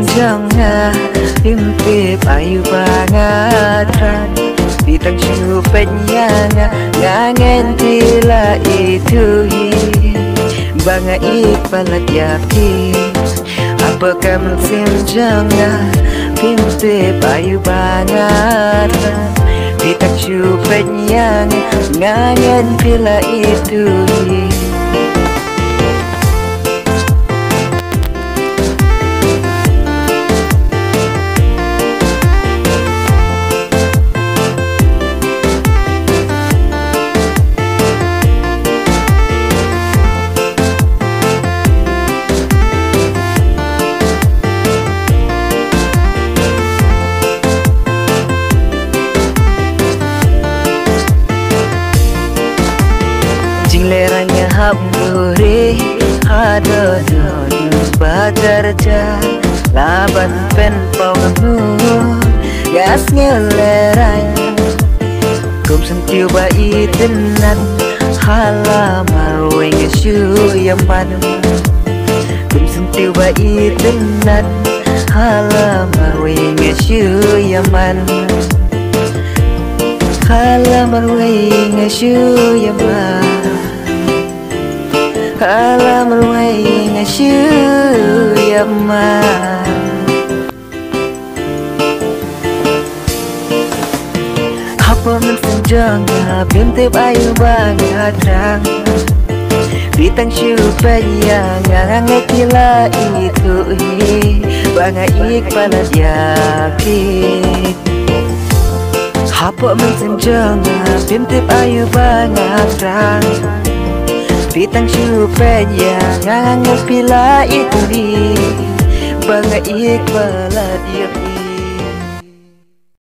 senjangnya Pimpi payu bangatran Bitang syupenya ngangen tila itu Banga ipalat yapi Apakah senjangnya Pimpi payu bangatran Bitang syupenya ngangen tila itu Leranya hamburi ada dono bajarja laban pen pawmu gas ngeleranya kum sentiu bai tenan halamar wenge syu yaman kum sentiu bai tenan halamar wenge syu yaman halamar wenge syu yaman halamar wenge syu yaman apa men senjangnya bintip ayu banget terang Bitang syupaya ngangat kila itu banga ikpalat yakin apa men senjangnya bintip ayu banget terang Bitang syupaya ngangat kila itu banga ikpalat yakin